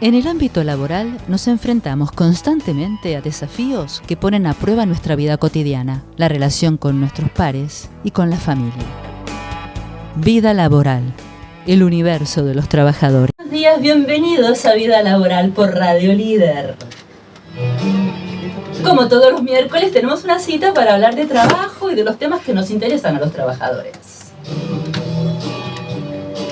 En el ámbito laboral nos enfrentamos constantemente a desafíos que ponen a prueba nuestra vida cotidiana, la relación con nuestros pares y con la familia. Vida laboral, el universo de los trabajadores. Buenos días, bienvenidos a Vida Laboral por Radio Líder. Como todos los miércoles tenemos una cita para hablar de trabajo y de los temas que nos interesan a los trabajadores.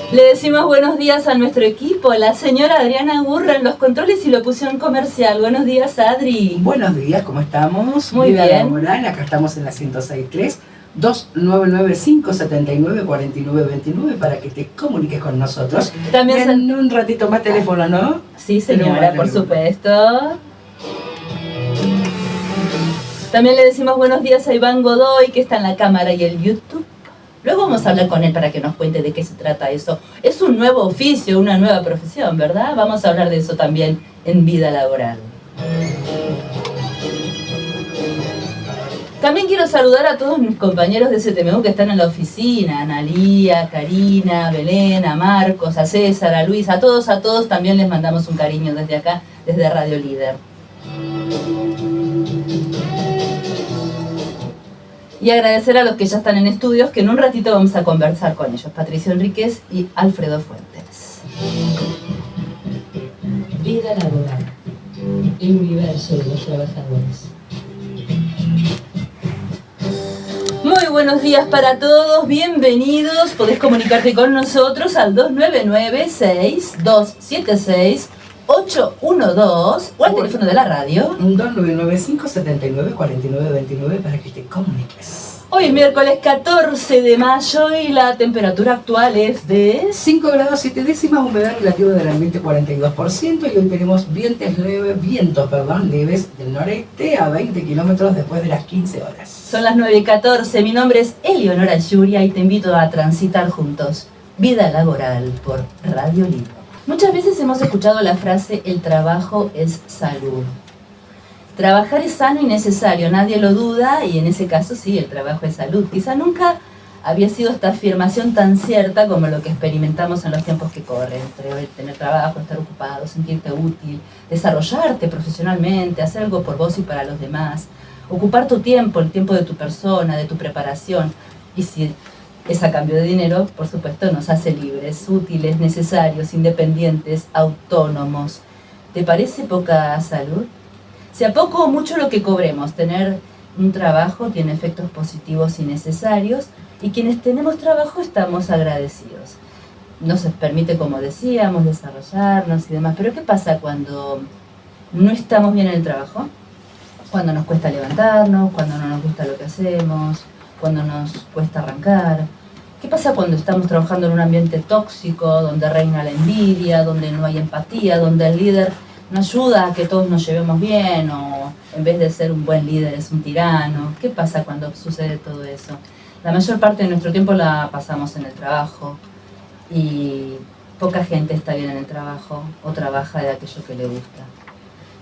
Le decimos buenos días a nuestro equipo, la señora Adriana Gurra en los controles y locución comercial. Buenos días, Adri. Buenos días, ¿cómo estamos? Muy Vida bien. Laboral, acá estamos en la 106.3, 2995-794929 para que te comuniques con nosotros. También en un ratito más teléfono, ¿no? Sí, señora, Tenemos por teléfono. supuesto. También le decimos buenos días a Iván Godoy, que está en la cámara y el YouTube. Luego vamos a hablar con él para que nos cuente de qué se trata eso. Es un nuevo oficio, una nueva profesión, ¿verdad? Vamos a hablar de eso también en Vida Laboral. También quiero saludar a todos mis compañeros de CTMU que están en la oficina, a Analía, Karina, Belén, a Marcos, a César, a Luis, a todos también les mandamos un cariño desde acá, desde Radio Líder. Y agradecer a los que ya están en estudios, que en un ratito vamos a conversar con ellos, Patricio Enríquez y Alfredo Fuentes. Vida laboral, el universo de los trabajadores. Muy buenos días para todos, bienvenidos. Podés comunicarte con nosotros al 299-6276-812 o al teléfono de la radio. 2995-794929 para que te comuniques. Hoy es miércoles 14 de mayo y la temperatura actual es de 5 grados 7 décimas, humedad relativa del ambiente 42% y hoy tenemos vientos leves del noreste a 20 kilómetros después de las 15 horas. Son las 9:14. Mi nombre es Eleonora Yuria y te invito a transitar juntos Vida Laboral por Radio Líder. Muchas veces hemos escuchado la frase el trabajo es salud. Trabajar es sano y necesario, nadie lo duda y en ese caso sí, el trabajo es salud. Quizá nunca había sido esta afirmación tan cierta como lo que experimentamos en los tiempos que corren. Tener trabajo, estar ocupado, sentirte útil, desarrollarte profesionalmente, hacer algo por vos y para los demás. Ocupar tu tiempo, el tiempo de tu persona, de tu preparación. Y si es a cambio de dinero, por supuesto, nos hace libres, útiles, necesarios, independientes, autónomos. ¿Te parece poca salud? Sea poco o mucho lo que cobremos, tener un trabajo tiene efectos positivos y necesarios, y quienes tenemos trabajo estamos agradecidos. Nos permite, como decíamos, desarrollarnos y demás. Pero ¿qué pasa cuando no estamos bien en el trabajo? Cuando nos cuesta levantarnos, cuando no nos gusta lo que hacemos, cuando nos cuesta arrancar. ¿Qué pasa cuando estamos trabajando en un ambiente tóxico, donde reina la envidia, donde no hay empatía, donde el líder no ayuda a que todos nos llevemos bien, o en vez de ser un buen líder es un tirano? ¿Qué pasa cuando sucede todo eso? La mayor parte de nuestro tiempo la pasamos en el trabajo y poca gente está bien en el trabajo o trabaja de aquello que le gusta.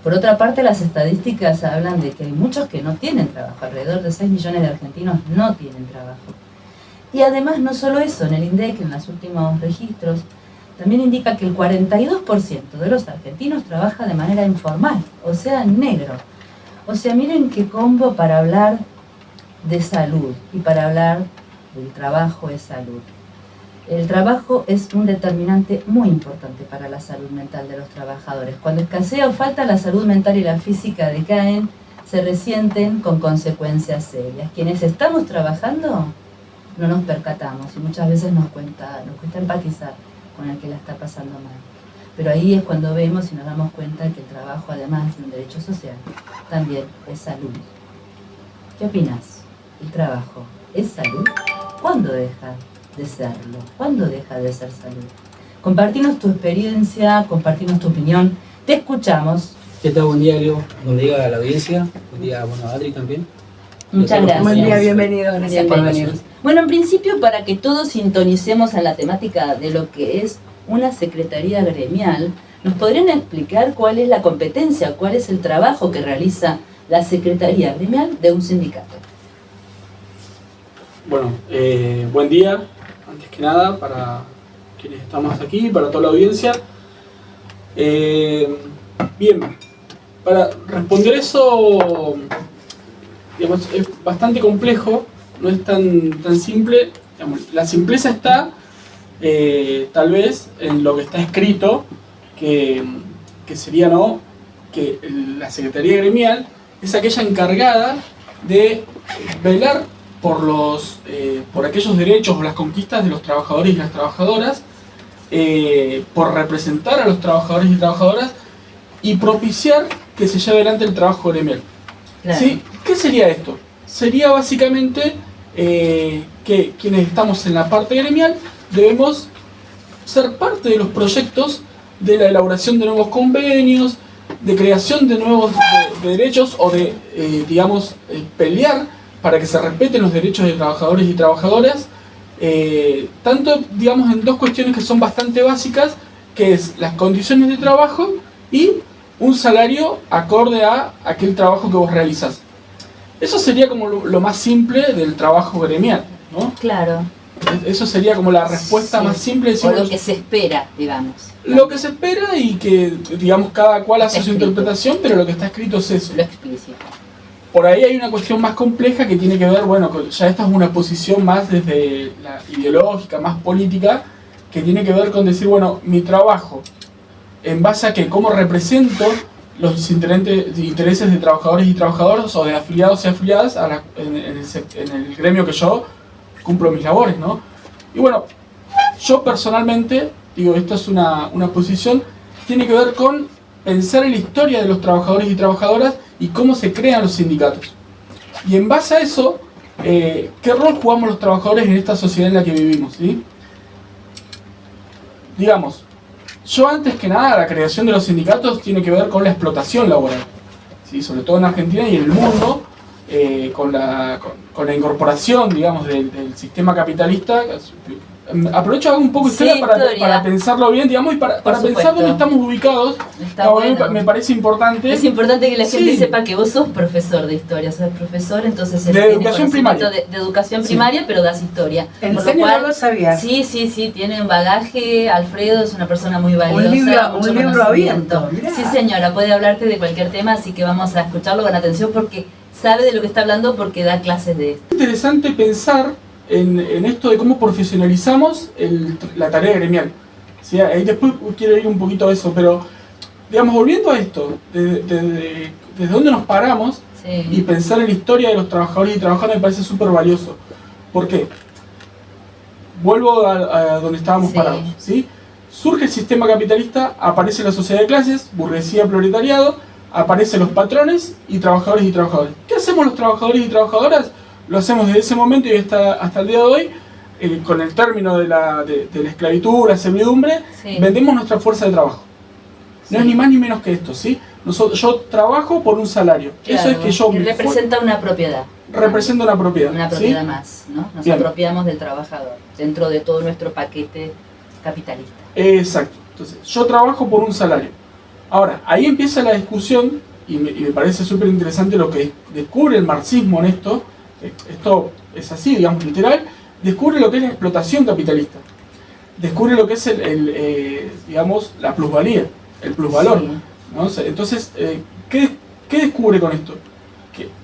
Por otra parte, las estadísticas hablan de que hay muchos que no tienen trabajo. Alrededor de 6 millones de argentinos no tienen trabajo. Y además, no solo eso, en el INDEC, en los últimos registros, también indica que el 42% de los argentinos trabaja de manera informal, o sea, negro. O sea, miren qué combo para hablar de salud y para hablar del trabajo es salud. El trabajo es un determinante muy importante para la salud mental de los trabajadores. Cuando escasea o falta, la salud mental y la física decaen, se resienten con consecuencias serias. Quienes estamos trabajando no nos percatamos y muchas veces nos cuesta empatizar con el que la está pasando mal. Pero ahí es cuando vemos y nos damos cuenta que el trabajo, además de un derecho social, también es salud. ¿Qué opinas? ¿El trabajo es salud? ¿Cuándo deja de serlo? ¿Cuándo deja de ser salud? Compartinos tu experiencia, compartinos tu opinión. Te escuchamos. ¿Qué tal? Buen día, Leo. Buen día a la audiencia. Buen día, bueno, a Adri también. Muchas gracias. Buen día, bienvenido, gracias por venir. Bueno, en principio, para que todos sintonicemos en la temática de lo que es una secretaría gremial, ¿nos podrían explicar cuál es la competencia, cuál es el trabajo que realiza la secretaría gremial de un sindicato? Bueno, buen día, antes que nada, para quienes estamos aquí, para toda la audiencia. Bien, para responder eso, digamos, es bastante complejo, no es tan simple. Digamos, la simpleza está tal vez en lo que está escrito, que sería, ¿no?, que la Secretaría Gremial es aquella encargada de velar por aquellos derechos o las conquistas de los trabajadores y las trabajadoras, por representar a los trabajadores y trabajadoras y propiciar que se lleve adelante el trabajo gremial. Claro. ¿Sí? ¿Qué sería esto? Sería básicamente que quienes estamos en la parte gremial debemos ser parte de los proyectos de la elaboración de nuevos convenios, de creación de nuevos de derechos o de, pelear para que se respeten los derechos de trabajadores y trabajadoras, tanto, digamos, en dos cuestiones que son bastante básicas, que es las condiciones de trabajo y un salario acorde a aquel trabajo que vos realizás. Eso sería como lo más simple del trabajo gremial, ¿no? Claro. Eso sería como la respuesta más simple. O lo que se espera, digamos. Lo que se espera y que, digamos, cada cual hace su interpretación, pero lo que está escrito es eso. Lo explícito. Por ahí hay una cuestión más compleja que tiene que ver, bueno, ya esta es una posición más desde la ideológica, más política, que tiene que ver con decir, bueno, mi trabajo, en base a que cómo represento los intereses de trabajadores y trabajadoras o de afiliados y afiliadas en el gremio que yo cumplo mis labores, ¿no? Y bueno, yo personalmente, digo, esto es una posición, tiene que ver con pensar en la historia de los trabajadores y trabajadoras y cómo se crean los sindicatos. Y en base a eso, ¿qué rol jugamos los trabajadores en esta sociedad en la que vivimos? ¿Sí? Digamos, yo antes que nada, la creación de los sindicatos tiene que ver con la explotación laboral, ¿sí? Sobre todo en Argentina y en el mundo, con la incorporación, digamos, del sistema capitalista. Aprovecho hago un poco de historia para pensarlo bien, digamos, y para pensar dónde estamos ubicados. Bueno. Me parece importante. Es importante que la gente Sí. sepa que vos sos profesor de historia, sos profesor, entonces De tiene educación primaria. de educación Sí. primaria, pero das historia. ¿En Por lo serio cual, no lo sabía? Sí, tiene un bagaje. Alfredo es una persona muy valiosa. Un libro abierto. Mirá. Sí, señora, puede hablarte de cualquier tema, así que vamos a escucharlo con atención porque sabe de lo que está hablando, porque da clases de esto. Es interesante pensar en esto de cómo profesionalizamos la tarea gremial. ¿Sí? Ahí después quiero ir un poquito a eso, pero, digamos, volviendo a esto, desde dónde nos paramos y pensar en la historia de los trabajadores y trabajadoras me parece súper valioso. ¿Por qué? Vuelvo a donde estábamos parados, ¿sí? Surge el sistema capitalista, aparece la sociedad de clases, burguesía, proletariado, aparecen los patrones y trabajadores y trabajadoras. ¿Qué hacemos los trabajadores y trabajadoras? Lo hacemos desde ese momento y hasta el día de hoy, con el término de la esclavitud, la servidumbre, vendemos nuestra fuerza de trabajo. No es ni más ni menos que esto, ¿sí? Yo trabajo por un salario. Claro, eso es que yo... que representa una propiedad. Representa una propiedad. Una propiedad ¿sí? más, ¿no? Nos Bien. apropiamos del trabajador dentro de todo nuestro paquete capitalista. Exacto. Entonces, yo trabajo por un salario. Ahora, ahí empieza la discusión, y me parece súper interesante lo que descubre el marxismo en esto. Esto es así, digamos, literal. Descubre lo que es la explotación capitalista. Descubre lo que es digamos, la plusvalía, el plusvalor. Sí. ¿No? Entonces, ¿qué descubre con esto?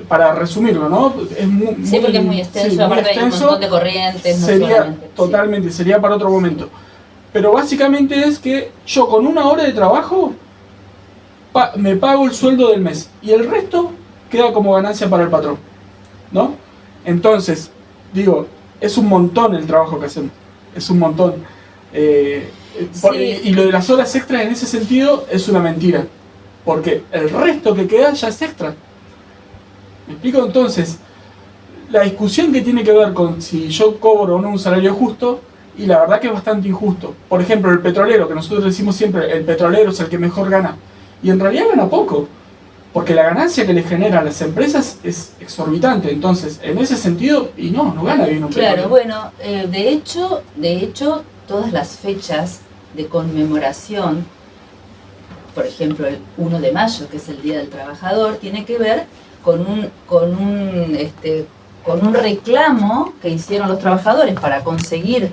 Para resumirlo, ¿no? Es Sí, porque es muy extenso, aparte hay un montón de corrientes, no sería, solamente. totalmente, sería para otro momento. Pero básicamente es que yo con una hora de trabajo me pago el sueldo del mes y el resto queda como ganancia para el patrón, ¿no? Entonces, digo, es un montón el trabajo que hacemos, es un montón. Y lo de las horas extras en ese sentido es una mentira, porque el resto que queda ya es extra. ¿Me explico? Entonces, la discusión que tiene que ver con si yo cobro o no un salario justo, y la verdad que es bastante injusto. Por ejemplo, el petrolero, que nosotros decimos siempre, el petrolero es el que mejor gana, y en realidad gana poco, porque la ganancia que le genera a las empresas es exorbitante. Entonces, en ese sentido, y no gana bien un petrolero. Claro, bueno, de hecho, todas las fechas de conmemoración, por ejemplo, el 1 de mayo, que es el Día del Trabajador, tiene que ver con un reclamo que hicieron los trabajadores para conseguir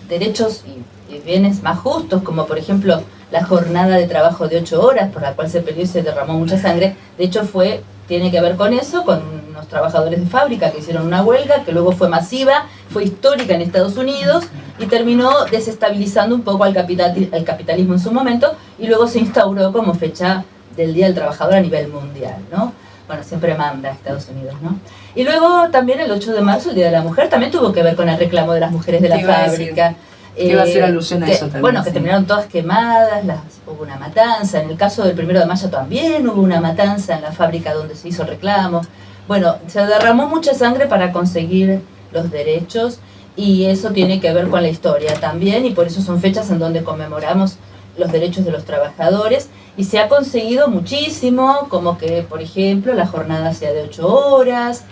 derechos y bienes más justos, como por ejemplo la jornada de trabajo de 8 horas, por la cual se peleó y se derramó mucha sangre. De hecho tiene que ver con eso, con los trabajadores de fábrica que hicieron una huelga, que luego fue masiva, fue histórica en Estados Unidos y terminó desestabilizando un poco al capitalismo en su momento, y luego se instauró como fecha del Día del Trabajador a nivel mundial, ¿no? Bueno, siempre manda Estados Unidos, ¿no? Y luego también el 8 de marzo, el Día de la Mujer, también tuvo que ver con el reclamo de las mujeres de la fábrica. Iba a hacer alusión a eso también. Bueno, que terminaron todas quemadas, hubo una matanza. En el caso del 1 de mayo también hubo una matanza en la fábrica donde se hizo el reclamo. Bueno, se derramó mucha sangre para conseguir los derechos, y eso tiene que ver con la historia también, y por eso son fechas en donde conmemoramos los derechos de los trabajadores, y se ha conseguido muchísimo, como que, por ejemplo, la jornada sea de 8 horas,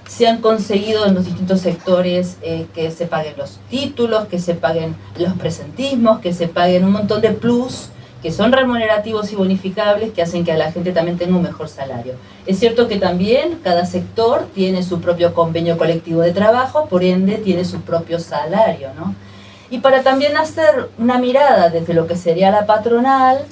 se han conseguido en los distintos sectores que se paguen los títulos, que se paguen los presentismos, que se paguen un montón de plus que son remunerativos y bonificables, que hacen que a la gente también tenga un mejor salario. Es cierto que también cada sector tiene su propio convenio colectivo de trabajo, por ende tiene su propio salario, ¿no? Y para también hacer una mirada desde lo que sería la patronal,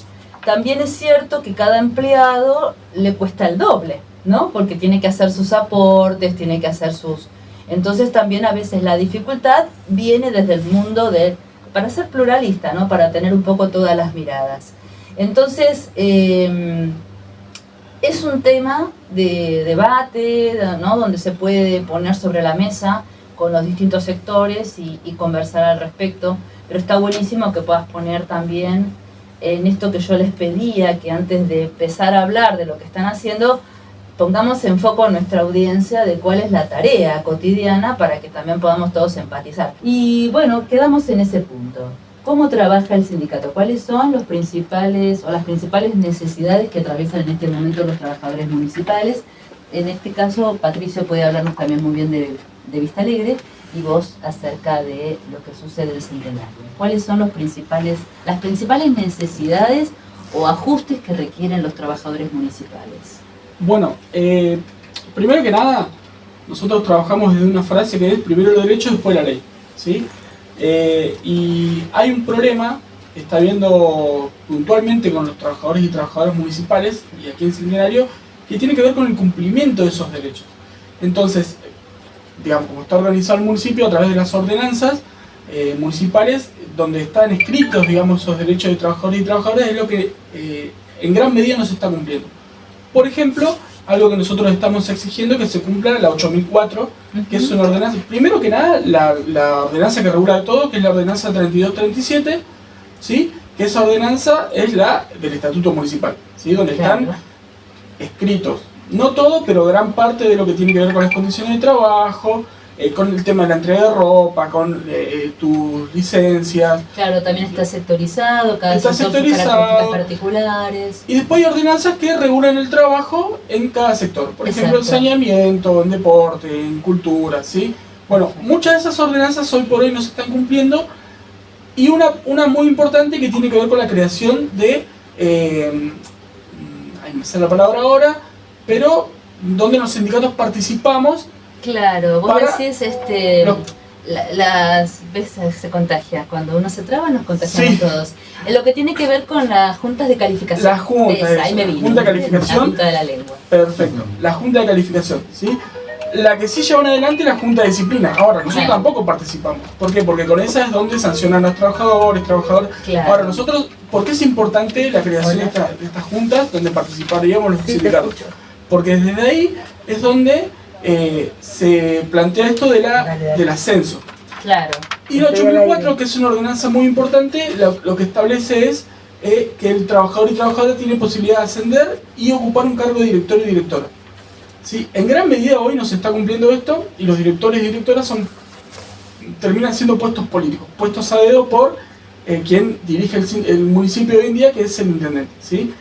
también es cierto que cada empleado le cuesta el doble, ¿no? Porque tiene que hacer sus aportes, tiene que hacer sus... Entonces también a veces la dificultad viene desde el mundo para ser pluralista, ¿no? Para tener un poco todas las miradas. Entonces, es un tema de debate, ¿no? Donde se puede poner sobre la mesa con los distintos sectores y conversar al respecto, pero está buenísimo que puedas poner también en esto que yo les pedía, que antes de empezar a hablar de lo que están haciendo, pongamos en foco a nuestra audiencia de cuál es la tarea cotidiana para que también podamos todos empatizar. Y bueno, quedamos en ese punto. ¿Cómo trabaja el sindicato? ¿Cuáles son las principales necesidades que atraviesan en este momento los trabajadores municipales? En este caso, Patricio puede hablarnos también muy bien de Vista Alegre, y vos acerca de lo que sucede en el Centenario. ¿Cuáles son las principales necesidades o ajustes que requieren los trabajadores municipales? Bueno, primero que nada, nosotros trabajamos desde una frase que es primero el derecho, después la ley, ¿sí? Y hay un problema que está habiendo puntualmente con los trabajadores y trabajadoras municipales, y aquí en Centenario, que tiene que ver con el cumplimiento de esos derechos. Entonces, digamos, como está organizado el municipio a través de las ordenanzas municipales, donde están escritos, digamos, esos derechos de trabajadores y trabajadoras, es lo que en gran medida no se está cumpliendo. Por ejemplo, algo que nosotros estamos exigiendo que se cumpla la 8004, que es una ordenanza, primero que nada, la ordenanza que regula de todo, que es la ordenanza 3237, ¿sí? Que esa ordenanza es la del Estatuto Municipal, ¿sí? Donde están escritos, no todo, pero gran parte de lo que tiene que ver con las condiciones de trabajo, con el tema de la entrega de ropa, con tus licencias. Claro, también está sectorizado, cada sector sus características particulares. Y después hay ordenanzas que regulan el trabajo en cada sector. Por ejemplo, en saneamiento, en deporte, en cultura, ¿sí? Bueno, muchas de esas ordenanzas hoy por hoy no se están cumpliendo. Y una muy importante que tiene que ver con la creación de... ahí me sale la palabra ahora, pero donde los sindicatos participamos. Claro, vos decís las veces se contagia, cuando uno se traba nos contagiamos todos. Lo que tiene que ver con las juntas de calificación. La junta, ahí me vino, junta de calificación. La junta de la lengua. Perfecto, la junta de calificación, ¿sí? La que sí llevan adelante la junta de disciplina. Ahora, nosotros tampoco participamos. ¿Por qué? Porque con esa es donde sancionan a los trabajadores. Claro. Ahora, nosotros, ¿por qué es importante la creación de estas juntas donde participaríamos los sindicatos? Porque desde ahí es donde se plantea esto del ascenso. Claro. Y la 8004, que es una ordenanza muy importante, lo que establece es que el trabajador y trabajadora tiene posibilidad de ascender y ocupar un cargo de director y directora. ¿Sí? En gran medida hoy no se está cumpliendo esto, y los directores y directoras terminan siendo puestos políticos, puestos a dedo por quien dirige el municipio hoy en día, que es el intendente, ¿sí?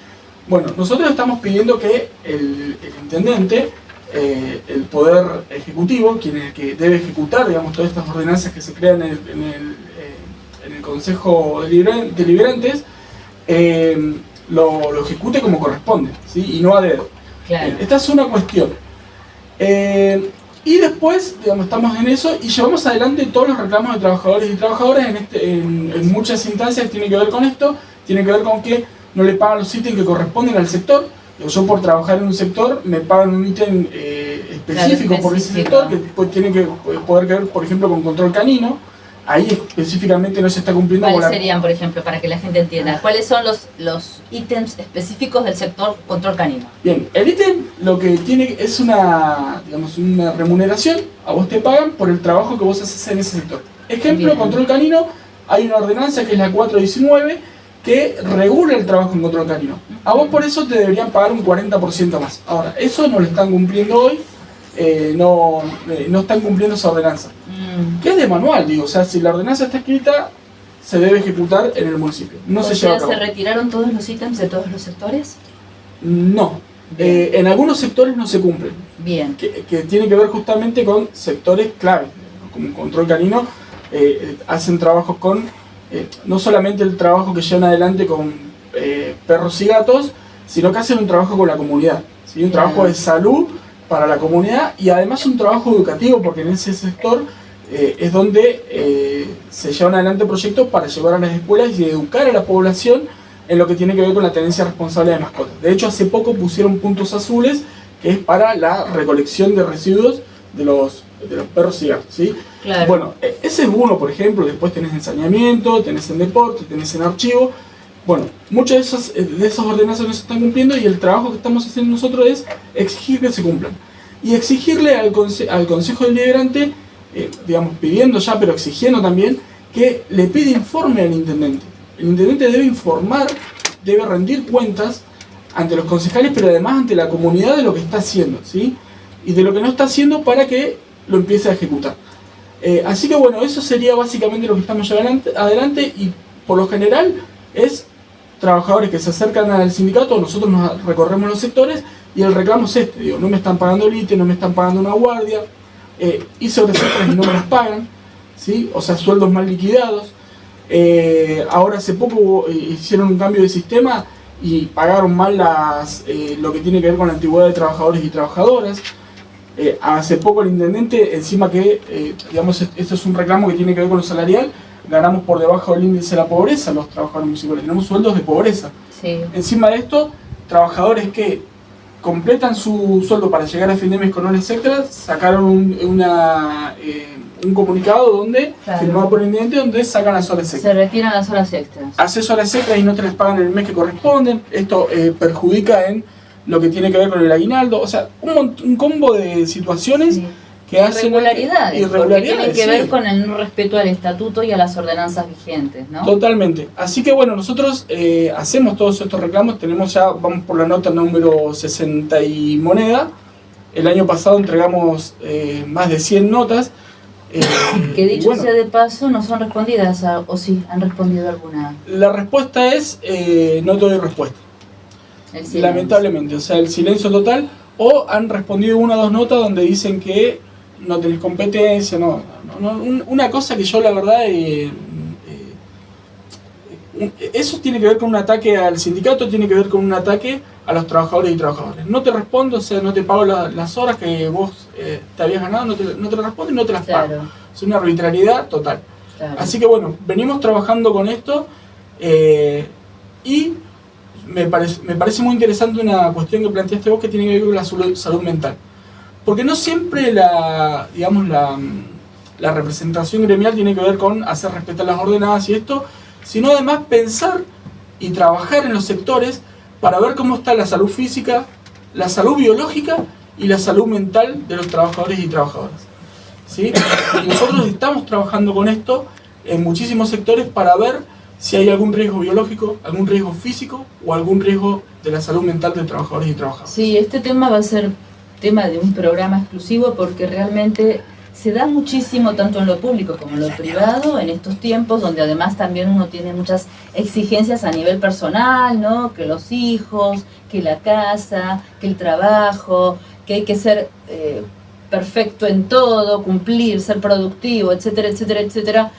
Bueno, nosotros estamos pidiendo que el intendente, el poder ejecutivo, quien es el que debe ejecutar, digamos, todas estas ordenanzas que se crean en el Consejo Deliberantes, lo ejecute como corresponde, ¿sí? Y no a dedo. Claro. Esta es una cuestión. Y después, digamos, estamos en eso y llevamos adelante todos los reclamos de trabajadores y trabajadoras en muchas instancias que tienen que ver con esto, tiene que ver con que no le pagan los ítems que corresponden al sector. Yo por trabajar en un sector me pagan un ítem específico por ese sector, que tiene que poder ver, por ejemplo, con control canino. Ahí específicamente no se está cumpliendo. ¿Cuáles serían, por ejemplo, para que la gente entienda? ¿Cuáles son los ítems específicos del sector control canino? Bien, el ítem lo que tiene es una remuneración. A vos te pagan por el trabajo que vos haces en ese sector. Ejemplo, bien. Control canino, hay una ordenanza que es la 419 que regula el trabajo en control canino. A vos por eso te deberían pagar un 40% más. Ahora, eso no lo están cumpliendo hoy, no están cumpliendo esa ordenanza. Que es de manual, digo, o sea, si la ordenanza está escrita, se debe ejecutar en el municipio. No se lleva a cabo. ¿Se retiraron todos los ítems de todos los sectores? No, en algunos sectores no se cumplen. Bien. Que tiene que ver justamente con sectores clave, como control canino, hacen trabajos con, no solamente el trabajo que llevan adelante con perros y gatos, sino que hacen un trabajo con la comunidad, ¿sí? Un trabajo de salud para la comunidad y además un trabajo educativo, porque en ese sector es donde se llevan adelante proyectos para llevar a las escuelas y educar a la población en lo que tiene que ver con la tenencia responsable de mascotas. De hecho, hace poco pusieron puntos azules, que es para la recolección de residuos de los perros y gatos, ¿sí? Claro. Bueno, ese es uno, por ejemplo. Después tenés en saneamiento, tenés en deporte, tenés en archivo. Bueno, muchas de esas ordenanzas no se están cumpliendo y el trabajo que estamos haciendo nosotros es exigir que se cumplan. Y exigirle al Consejo Deliberante, digamos, pidiendo ya, pero exigiendo también, que le pide informe al intendente. El intendente debe informar, debe rendir cuentas ante los concejales, pero además ante la comunidad de lo que está haciendo, ¿sí? Y de lo que no está haciendo para que lo empiece a ejecutar. Así que bueno, eso sería básicamente lo que estamos llevando adelante y por lo general es trabajadores que se acercan al sindicato, nosotros nos recorremos los sectores y el reclamo es este, digo, no me están pagando el ITE, no me están pagando una guardia, hice horas extras y no me las pagan, ¿sí? O sea, sueldos mal liquidados. Ahora hace poco hicieron un cambio de sistema y pagaron mal lo que tiene que ver con la antigüedad de trabajadores y trabajadoras. Hace poco el intendente, encima que, digamos, esto es un reclamo que tiene que ver con lo salarial, ganamos por debajo del índice de la pobreza los trabajadores municipales, tenemos sueldos de pobreza. Sí. Encima de esto, trabajadores que completan su sueldo para llegar a fin de mes con horas extras, sacaron un comunicado donde, claro, firmado por el intendente, donde sacan las horas extras. Se retiran las horas extras. Haces horas extras y no te las pagan en el mes que corresponden. Esto perjudica en lo que tiene que ver con el aguinaldo. O sea, un combo de situaciones, sí, que hacen irregularidades, porque tienen que ver, sí, con el no respeto al estatuto y a las ordenanzas vigentes, ¿no? Totalmente. Así que bueno, nosotros hacemos todos estos reclamos. Tenemos ya, vamos por la nota número 60 y moneda. El año pasado entregamos más de 100 notas. Que dicho, bueno, sea de paso, no son respondidas, o sí, han respondido alguna. La respuesta es, no te doy respuesta. Lamentablemente, o sea, el silencio total, o han respondido una o dos notas donde dicen que no tenés competencia, una cosa que yo la verdad, eso tiene que ver con un ataque al sindicato, tiene que ver con un ataque a los trabajadores y trabajadoras. No te respondo, o sea, no te pago las horas que vos te habías ganado, no te respondo y no te las pago. Claro. Es una arbitrariedad total. Claro. Así que bueno, venimos trabajando con esto y me parece muy interesante una cuestión que planteaste vos que tiene que ver con la salud mental. Porque no siempre la representación gremial tiene que ver con hacer respetar las ordenanzas y esto, sino además pensar y trabajar en los sectores para ver cómo está la salud física, la salud biológica y la salud mental de los trabajadores y trabajadoras, ¿sí? Y nosotros estamos trabajando con esto en muchísimos sectores para ver si hay algún riesgo biológico, algún riesgo físico o algún riesgo de la salud mental de trabajadores y trabajadoras. Sí, este tema va a ser tema de un programa exclusivo porque realmente se da muchísimo tanto en lo público como en lo privado en estos tiempos donde además también uno tiene muchas exigencias a nivel personal, ¿no? Que los hijos, que la casa, que el trabajo, que hay que ser perfecto en todo, cumplir, ser productivo, etcétera, etcétera, etcétera.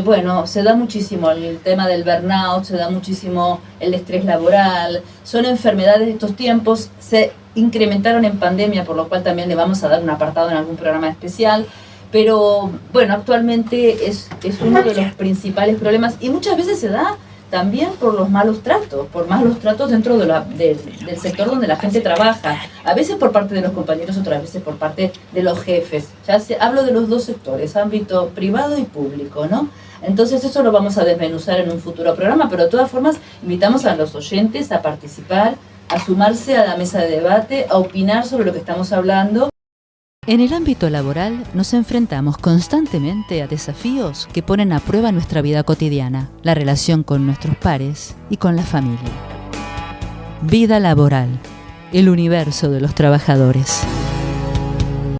Bueno, se da muchísimo el tema del burnout, se da muchísimo el estrés laboral, son enfermedades de estos tiempos, se incrementaron en pandemia, por lo cual también le vamos a dar un apartado en algún programa especial, pero bueno, actualmente es uno de los principales problemas y muchas veces se da también por los malos tratos dentro del sector donde la gente trabaja, a veces por parte de los compañeros, otras veces por parte de los jefes. Hablo de los dos sectores, ámbito privado y público, ¿no? Entonces eso lo vamos a desmenuzar en un futuro programa, pero de todas formas invitamos a los oyentes a participar, a sumarse a la mesa de debate, a opinar sobre lo que estamos hablando. En el ámbito laboral nos enfrentamos constantemente a desafíos que ponen a prueba nuestra vida cotidiana, la relación con nuestros pares y con la familia. Vida laboral, el universo de los trabajadores.